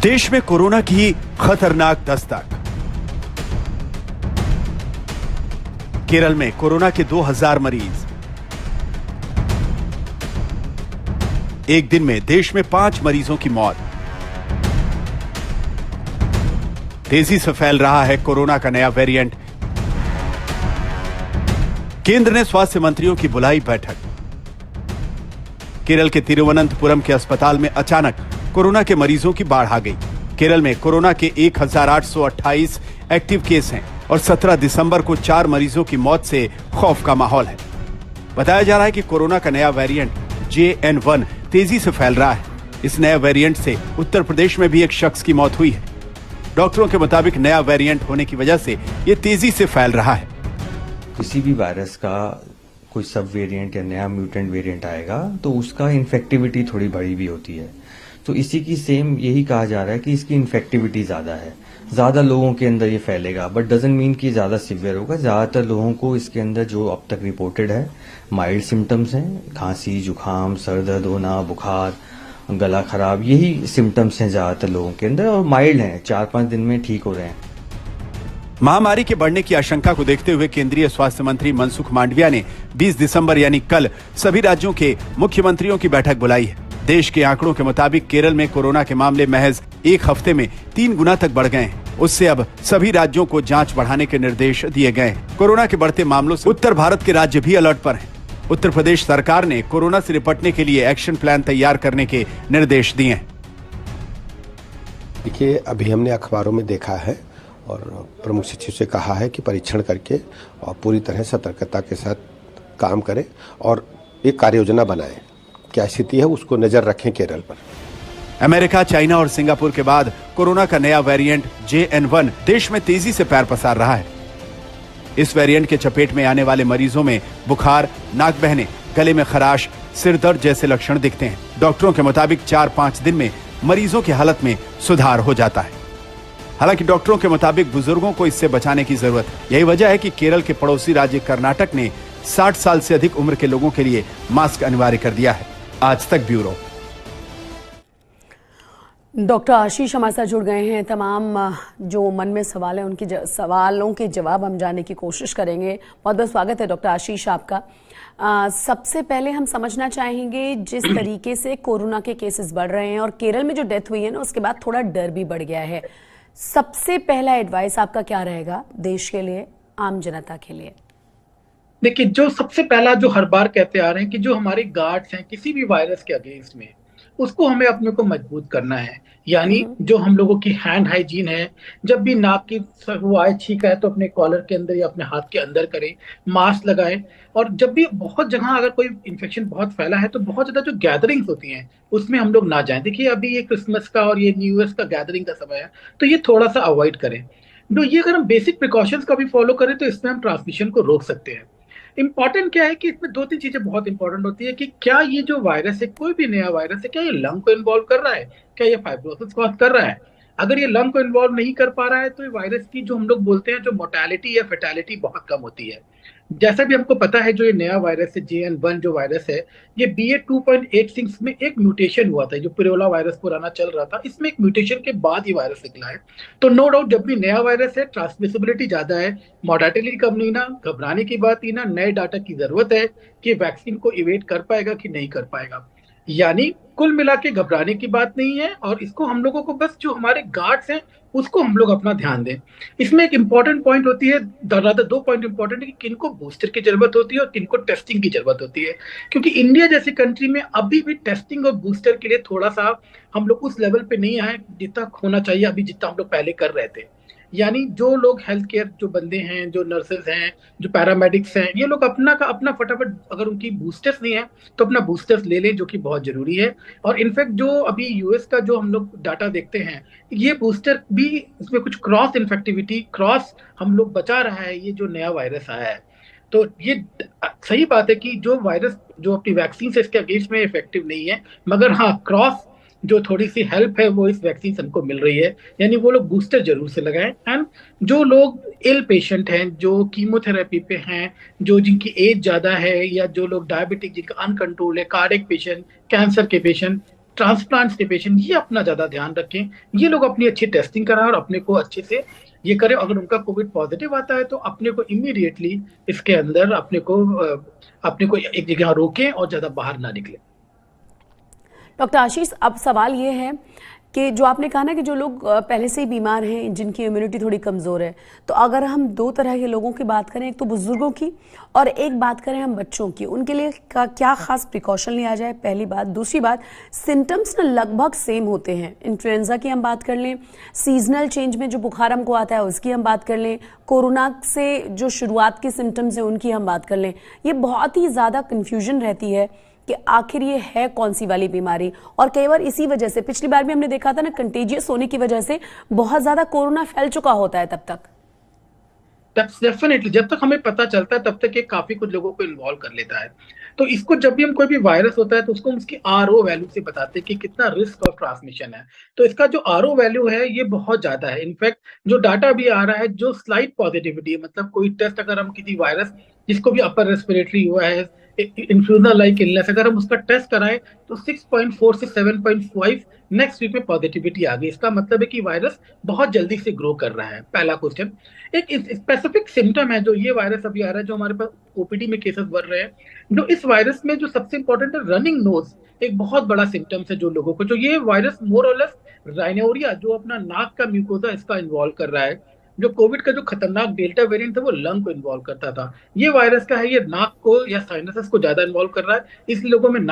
देश में कोरोना की खतरनाक दस्तक। केरल में कोरोना के 2000 मरीज। एक दिन में देश में 5 मरीजों की मौत। तेजी से फैल रहा है कोरोना का नया वेरिएंट। केंद्र ने स्वास्थ्य मंत्रियों की बुलाई बैठक। केरल के तिरुवनंतपुरम के अस्पताल में अचानक कोरोना के मरीजों की बाढ़ आ गई। केरल में कोरोना के 1828 एक्टिव केस हैं और 17 दिसंबर को 4 मरीजों की मौत से खौफ का माहौल है। बताया जा रहा है कि कोरोना का नया वेरिएंट JN1 तेजी से फैल रहा है। इस नए वेरिएंट से उत्तर प्रदेश में भी एक शख्स की मौत हुई है। डॉक्टरों के मुताबिक नया वेरिएंट होने की वजह से यह तेजी से फैल रहा है। किसी भी वायरस का कोई सब वेरिएंट या नया म्यूटेंट वेरिएंट आएगा तो उसका इन्फेक्टिविटी थोड़ी बड़ी भी होती है। तो इसी की सेम यही कहा जा रहा है कि इसकी इन्फेक्टिविटी ज्यादा है, ज्यादा लोगों के अंदर ये फैलेगा, बट डजंट मीन कि ज्यादा सिवियर होगा। ज्यादातर लोगों को इसके अंदर जो अब तक रिपोर्टेड है माइल्ड सिम्टम्स हैं, खांसी, जुकाम, सर दर्द होना, बुखार, गला खराब, यही सिम्टम्स हैं ज्यादातर लोगों के अंदर और माइल्ड हैं, 4-5 दिन में ठीक हो रहे हैं। महामारी के बढ़ने की आशंका को देखते हुए केंद्रीय स्वास्थ्य मंत्री मनसुख मांडविया ने 20 दिसंबर यानी कल सभी राज्यों के मुख्यमंत्रियों की बैठक बुलाई है। देश के आंकड़ों के मुताबिक केरल में कोरोना के मामले महज एक हफ्ते में 3 गुना तक बढ़ गए हैं। उससे अब सभी राज्यों को जांच बढ़ाने के निर्देश दिए गए हैं। कोरोना के बढ़ते मामलों से उत्तर भारत के राज्य भी अलर्ट पर हैं। उत्तर प्रदेश सरकार ने कोरोना से निपटने के लिए एक्शन प्लान तैयार करने के निर्देश दिए हैं। देखिए, अभी हमने अखबारों में देखा है और प्रमुख सचिव से कहा है कि परीक्षण करके और पूरी तरह सतर्कता के साथ काम करें और एक कार्य योजना बनाएं। क्या स्थिति है उसको नजर रखें केरल पर। अमेरिका, चाइना और सिंगापुर के बाद कोरोना का नया वेरिएंट JN1 देश में तेजी से पैर पसार रहा है। इस वेरिएंट के चपेट में आने वाले मरीजों में बुखार, नाक बहने, गले में खराश, सिर दर्द जैसे लक्षण दिखते हैं। डॉक्टरों के मुताबिक 4-5 दिन में मरीजों की हालत में सुधार हो जाता है। हालांकि डॉक्टरों के मुताबिक बुजुर्गों को इससे बचाने की जरूरत है। यही वजह है कि केरल के पड़ोसी राज्य कर्नाटक ने 60 साल से अधिक उम्र के लोगों के लिए मास्क अनिवार्य कर दिया है। आज तक ब्यूरो। डॉक्टर आशीष हमारे साथ जुड़ गए हैं। तमाम जो मन में सवाल है उनकी सवालों के जवाब हम जानने की कोशिश करेंगे। बहुत बहुत स्वागत है डॉक्टर आशीष आपका। सबसे पहले हम समझना चाहेंगे जिस तरीके से कोरोना के केसेस बढ़ रहे हैं और केरल में जो डेथ हुई है ना उसके बाद थोड़ा डर भी बढ़ गया है। सबसे पहला एडवाइस आपका क्या रहेगा देश के लिए, आम जनता के लिए? देखिए, जो सबसे पहला जो हर बार कहते आ रहे हैं कि जो हमारे गार्ड्स हैं किसी भी वायरस के अगेंस्ट में, उसको हमें अपने को मजबूत करना है। यानी जो हम लोगों की हैंड हाइजीन है, जब भी नाक की वो आए छींक है तो अपने कॉलर के अंदर या अपने हाथ के अंदर करें, मास्क लगाएं। और जब भी बहुत जगह अगर कोई इन्फेक्शन बहुत फैला है तो बहुत ज्यादा जो गैदरिंग्स होती हैं उसमें हम लोग ना जाएं। देखिए, अभी ये क्रिसमस का और ये न्यू ईयर का गैदरिंग का समय है, तो ये थोड़ा सा अवॉइड करें। तो ये अगर हम बेसिक प्रिकॉशंस का भी फॉलो करें तो इसमें हम ट्रांसमिशन को रोक सकते हैं। इंपॉर्टेंट क्या है कि इसमें 2-3 चीजें बहुत इंपॉर्टेंट होती है कि क्या ये जो वायरस है, कोई भी नया वायरस है, क्या ये लंग को इन्वॉल्व कर रहा है, क्या ये फाइब्रोसिस कॉज कर रहा है। अगर ये लंग को इन्वॉल्व नहीं कर पा रहा है तो ये वायरस की जो हम लोग बोलते हैं जो मोर्टेलिटी या फेटेलिटी बहुत कम होती है। जैसा भी हमको पता है जो ये नया वायरस है JN1 जो वायरस है, ये BA.2.86 में एक म्यूटेशन हुआ था। जो पिरोला वायरस पुराना चल रहा था, इसमें एक म्यूटेशन के बाद ये वायरस निकला है। तो नो डाउट जब भी नया वायरस है ट्रांसमिसिबिलिटी ज्यादा है, मोर्टेलिटी कम नहीं, ना घबराने की बात ही ना नए डाटा की जरूरत है कि वैक्सीन को इवेट कर पाएगा कि नहीं कर पाएगा। यानी कुल मिला के घबराने की बात नहीं है और इसको हम लोगों को बस जो हमारे गार्ड्स हैं उसको हम लोग अपना ध्यान दें। इसमें एक इंपॉर्टेंट पॉइंट होती है, 2 पॉइंट इंपॉर्टेंट है कि किनको बूस्टर की जरूरत होती है और किनको टेस्टिंग की जरूरत होती है। क्योंकि इंडिया जैसी कंट्री में अभी भी टेस्टिंग और बूस्टर के लिए थोड़ा सा हम लोग उस लेवल पे नहीं आए जितना होना चाहिए अभी, जितना हम लोग पहले कर रहे थे। यानी जो लोग हेल्थ केयर जो बंदे हैं, जो नर्सेज हैं, जो पैरामेडिक्स हैं, ये लोग अपना का अपना फटाफट, अगर उनकी बूस्टर्स नहीं है तो अपना बूस्टर्स ले लें, जो कि बहुत जरूरी है। और इनफैक्ट जो अभी US का जो हम लोग डाटा देखते हैं, ये बूस्टर भी इसमें कुछ क्रॉस इन्फेक्टिविटी, क्रॉस हम लोग बचा रहा है ये जो नया वायरस आया है। तो ये सही बात है कि जो वायरस जो अपनी वैक्सीन से इसके अगेंस्ट में इफेक्टिव नहीं है, मगर हाँ क्रॉस जो थोड़ी सी हेल्प है वो इस वैक्सीन हमको मिल रही है। यानी वो लोग बूस्टर जरूर से लगाएं। एंड जो लोग इल पेशेंट हैं, जो कीमोथेरेपी पे हैं, जो जिनकी एज ज्यादा है, या जो लोग डायबिटिक जिनका अनकंट्रोल है, कार्डियक पेशेंट, कैंसर के पेशेंट, ट्रांसप्लांट के पेशेंट, ये अपना ज्यादा ध्यान रखें। ये लोग अपनी अच्छी टेस्टिंग कराएं और अपने को अच्छे से ये करें। अगर उनका कोविड पॉजिटिव आता है तो अपने को इमीडिएटली इसके अंदर अपने को एक जगह रोकें और ज्यादा बाहर ना निकलें। डॉक्टर आशीष, अब सवाल ये है कि जो आपने कहा ना कि जो लोग पहले से ही बीमार हैं, जिनकी इम्यूनिटी थोड़ी कमज़ोर है, तो अगर हम दो तरह के लोगों की बात करें, एक तो बुजुर्गों की और एक बात करें हम बच्चों की, उनके लिए क्या खास प्रिकॉशन लिया जाए, पहली बात। दूसरी बात, सिम्टम्स ना लगभग सेम होते हैं। इन्फ्लुएंजा की हम बात कर लें, सीजनल चेंज में जो बुखार हमको आता है उसकी हम बात कर लें, कोरोना से जो शुरुआत के सिम्टम्स हैं उनकी हम बात कर लें, ये बहुत ही ज़्यादा कन्फ्यूजन रहती है कि आखिर ये है कौन सी वाली बीमारी। और कई बार इसी वजह से, पिछली बार भी हमने देखा था ना, कंटेजियस होने की वजह से बहुत ज्यादा कोरोना फैल चुका होता है तब तक। डेफिनेटली जब तक हमें पता चलता है तब तक ये काफी कुछ लोगों को इन्वॉल्व कर लेता है। तो इसको जब भी हम कोई भी वायरस होता है तो उसको हम उसकी आरओ वैल्यू से बताते हैं कि कितना रिस्क ऑफ ट्रांसमिशन है। तो इसका जो आरओ वैल्यू है ये बहुत ज्यादा है। इनफैक्ट जो डाटा भी आ रहा है, जो स्लाइट पॉजिटिविटी है, मतलब कोई टेस्ट अगर हम किसी वायरस जिसको भी अपर रेस्पिरेटरी हुआ है, इन्फ्लुएंजा लाइक इलनेस, अगर हम उसका टेस्ट कराएं तो 6.4 से 7.5 नेक्स्ट वीक में पॉजिटिविटी आ गई। इसका मतलब है कि वायरस बहुत जल्दी से ग्रो कर रहा है। पहला क्वेश्चन। एक स्पेसिफिक सिम्टम है जो ये वायरस अभी आ रहा है, जो हमारे पास ओपीडी में केसेस बढ़ रहे हैं, जो इस वायरस में जो सबसे इंपॉर्टेंट है, रनिंग नोज एक बहुत बड़ा सिम्टम्स है जो लोगों को, जो ये वायरस मोर और लेस राइनोरिया जो अपना नाक का म्यूकोजा इसका इन्वॉल्व कर रहा है। जो कोविड का जो खतरनाक डेल्टा वेरिएंट था वो लंग को इन्वॉल्व करता था, ये वायरस का है, ये नाक को या साइनसेस को ज्यादा इन्वॉल्व कर रहा है। इस लोगों में नाक